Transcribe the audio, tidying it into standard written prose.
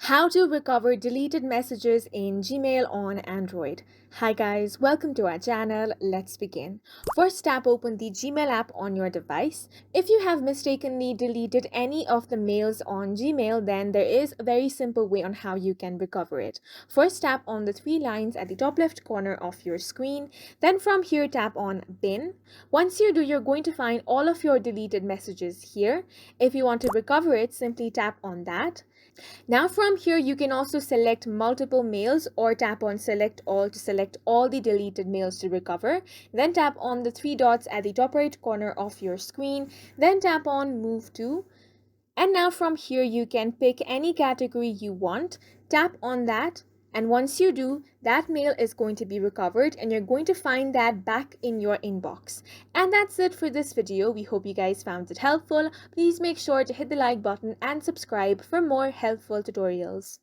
How to recover deleted messages in Gmail on Android. Hi guys, welcome to our channel. Let's begin. First, tap open the Gmail app on your device. If you have mistakenly deleted any of the mails on Gmail, then there is a very simple way on how you can recover it. First, tap on the three lines at the top left corner of your screen. Then from here, tap on Bin. Once you do, you're going to find all of your deleted messages here. If you want to recover it, simply tap on that. Now from here, you can also select multiple mails or tap on select all to select all the deleted mails to recover. Then tap on the three dots at the top right corner of your screen. Then tap on move to. And now from here, you can pick any category you want. Tap on that. And once you do, that mail is going to be recovered and you're going to find that back in your inbox. And that's it for this video. We hope you guys found it helpful. Please make sure to hit the like button and subscribe for more helpful tutorials.